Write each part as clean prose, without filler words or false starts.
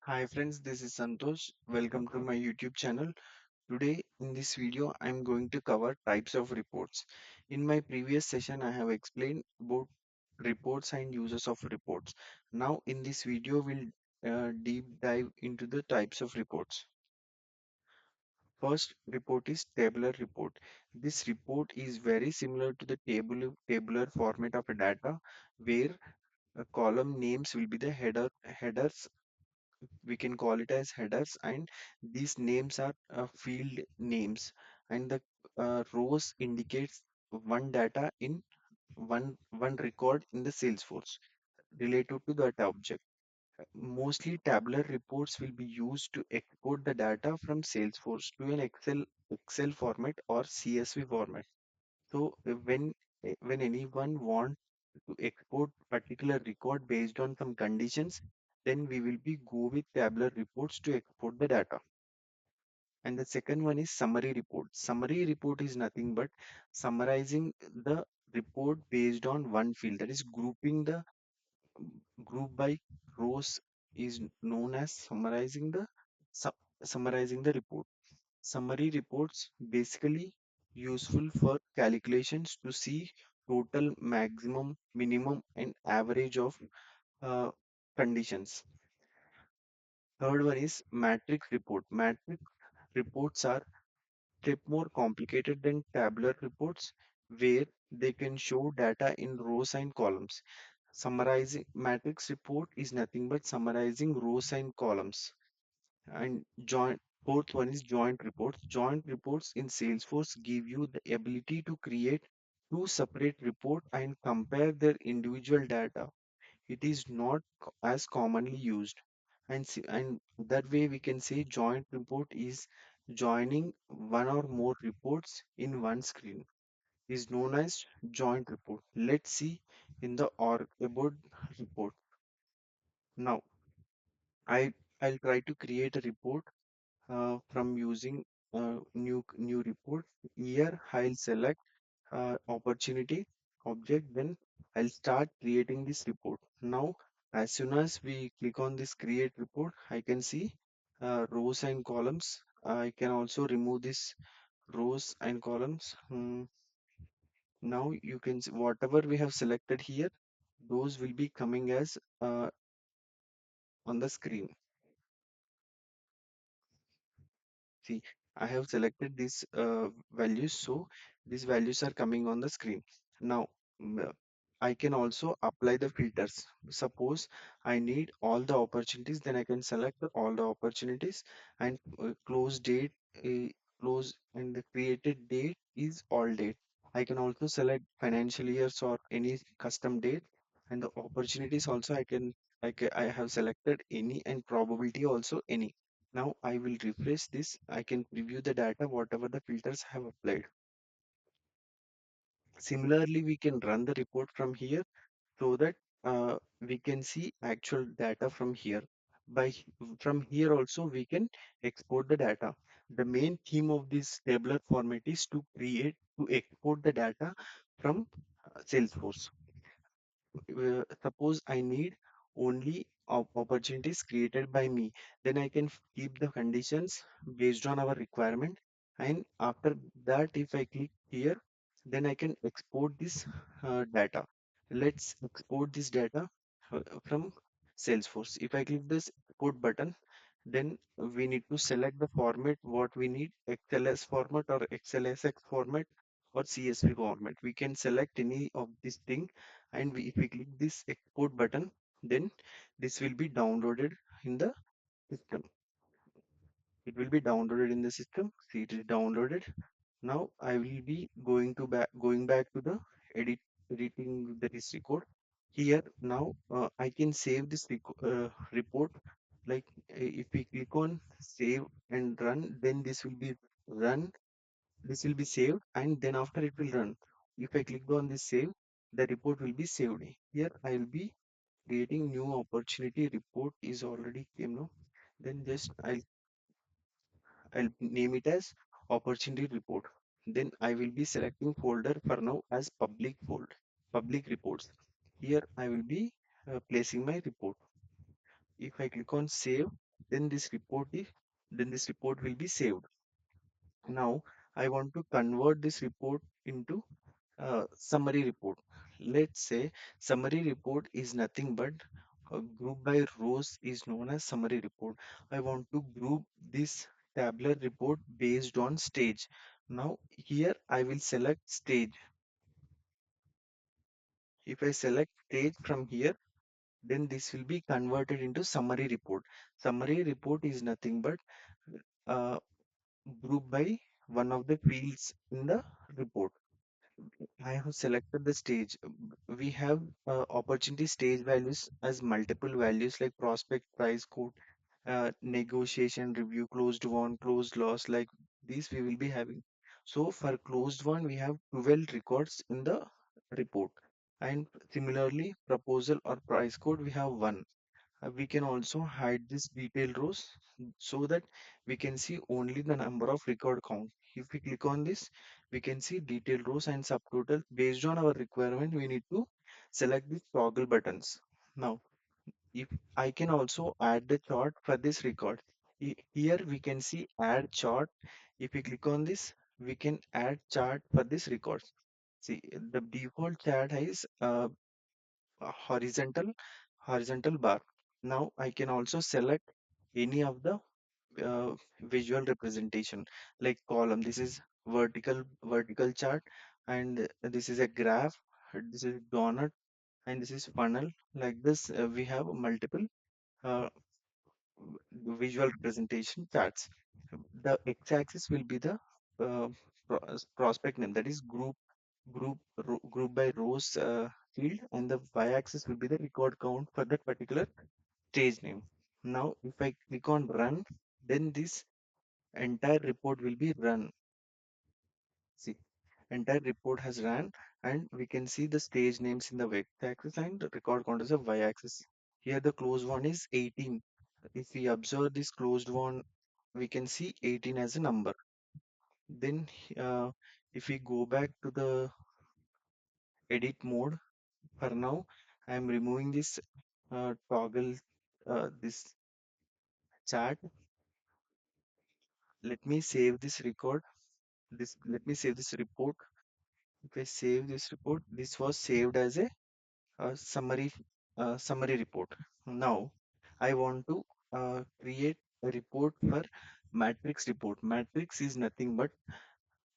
Hi friends, this is Santosh. Welcome to my YouTube channel. Today in this video, I'm going to cover types of reports. In my previous session, I have explained about reports and uses of reports. Now in this video, we'll deep dive into the types of reports. First report is tabular report. This report is very similar to the tabular format of a data where column names will be the headers, we can call it as headers, and these names are field names, and the rows indicates one data in one record in the Salesforce related to that object. Mostly tabular reports will be used to export the data from Salesforce to an Excel format or CSV format. So when anyone wants to export particular record based on some conditions, then we will be go with tabular reports to export the data. And the second one is summary report. Summary report is nothing but summarizing the report based on one field, that is grouping the group by rows is known as su- summarizing the report. Summary reports basically useful for calculations to see total, maximum, minimum, and average of uh, conditions. Third one is matrix report. Matrix reports are step more complicated than tabular reports, where they can show data in rows and columns. Summarizing matrix report is nothing but summarizing rows and columns. And joint fourth one is joint reports. Joint reports in Salesforce give you the ability to create two separate reports and compare their individual data. It is not as commonly used, and that way we can say joint report is joining one or more reports in one screen, is known as joint report. Let's see in the or about report. Now I I'll try to create a report from using new report. Here I'll select opportunity object, then I'll start creating this report. Now as soon as we click on this create report, I can see rows and columns. I can also remove this rows and columns. Now you can see whatever we have selected here, those will be coming as on the screen. See, I have selected these values, so these values are coming on the screen. Now, I can also apply the filters. Suppose I need all the opportunities, then I can select all the opportunities, and close date, close and the created date is all date. I can also select financial years or any custom date, and the opportunities also I have selected any, and probability also any. Now I will refresh this. I can preview the data, whatever the filters have applied. Similarly, we can run the report from here so that we can see actual data from here. From here also we can export the data. The main theme of this tabular format is to export the data from Salesforce. Suppose I need only opportunities created by me, then I can keep the conditions based on our requirement. And after that, if I click here, then I can export this data. Let's export this data from Salesforce. If I click this export button, then we need to select the format what we need, XLS format or XLSX format or CSV format. We can select any of this thing, and if we click this export button, then this will be downloaded in the system. It will be downloaded in the system. See, it is downloaded. Now I will be going back to the editing this record. Here now I can save this report. Like if we click on save and run, then this will be run. This will be saved, and then after it will run. If I click on this save, the report will be saved. Here I will be creating new opportunity report is already came now. Then just I'll name it as opportunity report. Then I will be selecting folder for now as public reports. Here I will be placing my report. If I click on save, then this report will be saved. Now I want to convert this report into summary report. Let's say summary report is nothing but a group by rows is known as summary report. I want to group this tabular report based on stage. Now here I will select stage. If I select stage from here, then this will be converted into summary report. Summary report is nothing but uh, group by one of the fields in the report. I have selected the stage. We have opportunity stage values as multiple values like prospect, price, quote, negotiation, review, closed won, closed loss, like these we will be having. So for closed one, we have 12 records in the report. And similarly, proposal or price code, we have one. We can also hide this detail rows so that we can see only the number of record count. If we click on this, we can see detail rows and subtotal. Based on our requirement, we need to select these toggle buttons. Now, if I can also add the chart for this record. Here we can see add chart. If we click on this, we can add chart for this record. See, the default chart is horizontal bar. Now I can also select any of the visual representation like column. This is vertical chart, and this is a graph. This is donut, and this is funnel. Like this, we have multiple uh, visual representation charts. The x-axis will be the prospect name, that is group by rows field, and the y-axis will be the record count for that particular stage name. Now, if I click on run, then this entire report will be run. See, entire report has run, and we can see the stage names in the x-axis and the record count is a y-axis. Here, the closed one is 18. If we observe this closed one, we can see 18 as a number. Then, if we go back to the edit mode, for now, I am removing this toggle, this chat. Let me save this record. Let me save this report. If I save this report, this was saved as a, summary summary report. Now, I want to create a report for matrix report. Matrix is nothing but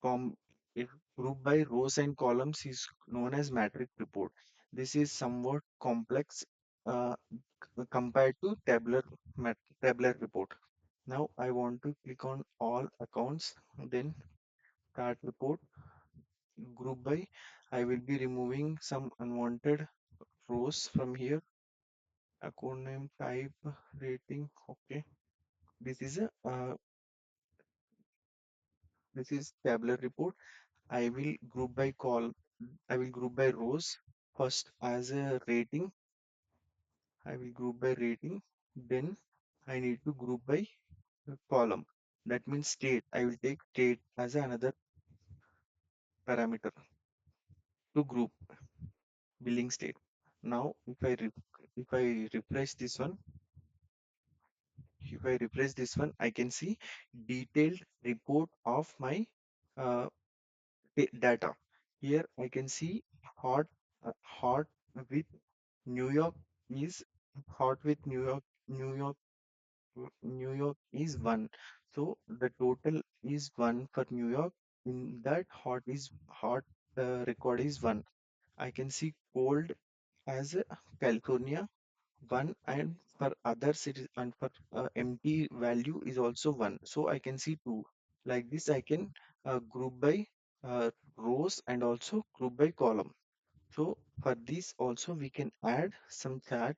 com if group by rows and columns is known as matrix report. This is somewhat complex uh, compared to tabular report. Now I want to click on all accounts, then start report, group by. I will be removing some unwanted rows from here. Account name, type, rating. Okay, this is a this is tabular report. I will group by call. I will group by rows. First, as a rating, I will group by rating. Then I need to group by column. That means state. I will take state as another parameter to group billing state. Now, if I refresh this one, if I refresh this one, I can see detailed report of my uh, data. Here I can see hot hot with New York is hot with New York New York is one. So the total is one for New York. In that hot record is one. I can see cold as a California one, and for other cities and for empty value is also one. So I can see two. Like this, I can group by rows and also group by column. So for this also we can add some chart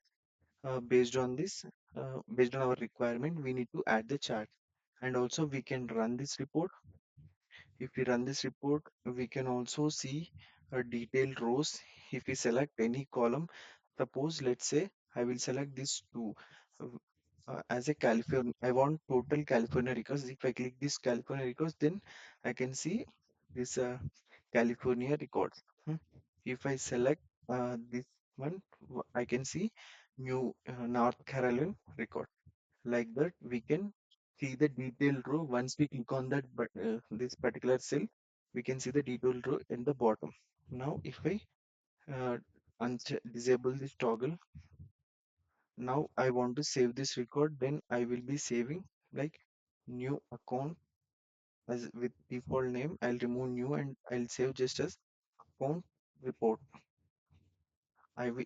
based on this, based on our requirement, we need to add the chart. And also we can run this report. If we run this report, we can also see detailed rows. If we select any column, suppose let's say I will select this two uh, as a California. I want total California records. If I click this California records, then I can see this California records. If I select this one, I can see New North Carolina record. Like that we can see the detailed row. Once we click on that, but this particular cell, we can see the detailed row in the bottom. Now if I uh, disable this toggle, now I want to save this record, then I will be saving like new account as with default name. I'll remove new and I'll save just as account report.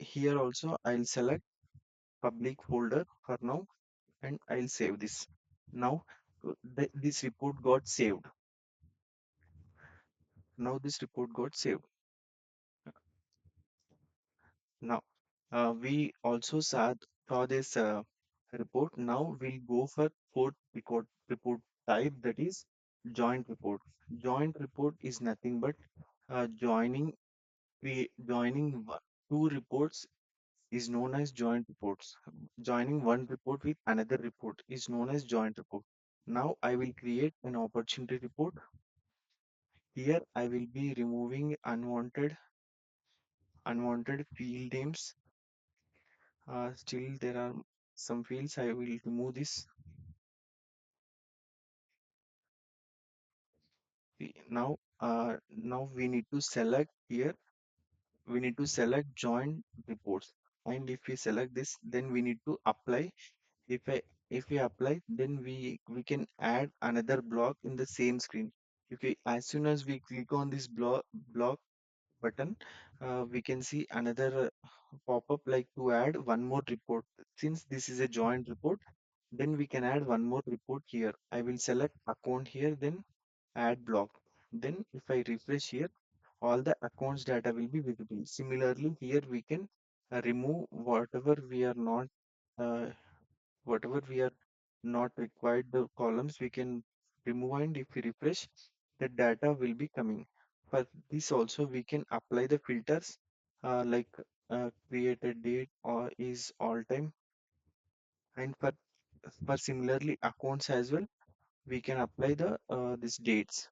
Here also I'll select public folder for now and I'll save this. Now this report got saved. Now this report got saved. Now we also saw this report. Now we'll go for fourth report type, that is joint report. Joint report is nothing but joining two reports is known as joint reports. Joining one report with another report is known as joint report. Now I will create an opportunity report. Here I will be removing unwanted field names. Still there are some fields. I will remove this. Now we need to select here. We need to select joint reports. And if we select this, then we need to apply. If I if we apply, then we can add another block in the same screen. If we As soon as we click on this block button, we can see another pop-up like to add one more report. Since this is a joint report, then we can add one more report here. I will select account here, then add block. Then if I refresh here, all the accounts data will be visible. Similarly, here we can remove uh, whatever we are not required the columns we can remove, and if we refresh, the data will be coming. For this also we can apply the filters like created date or is all time, and for similarly accounts as well, we can apply the this dates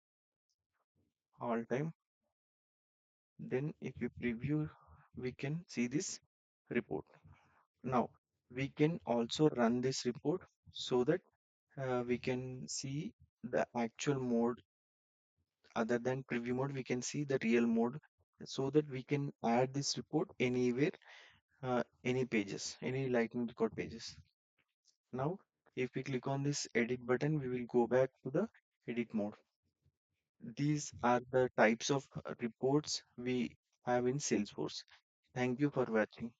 all time. Then if we preview, we can see this report. Now we can also run this report so that we can see the actual mode. Other than preview mode, we can see the real mode, so that we can add this report anywhere, any pages, any lightning record pages. Now if we click on this edit button, we will go back to the edit mode. These are the types of reports we have in Salesforce. Thank you for watching.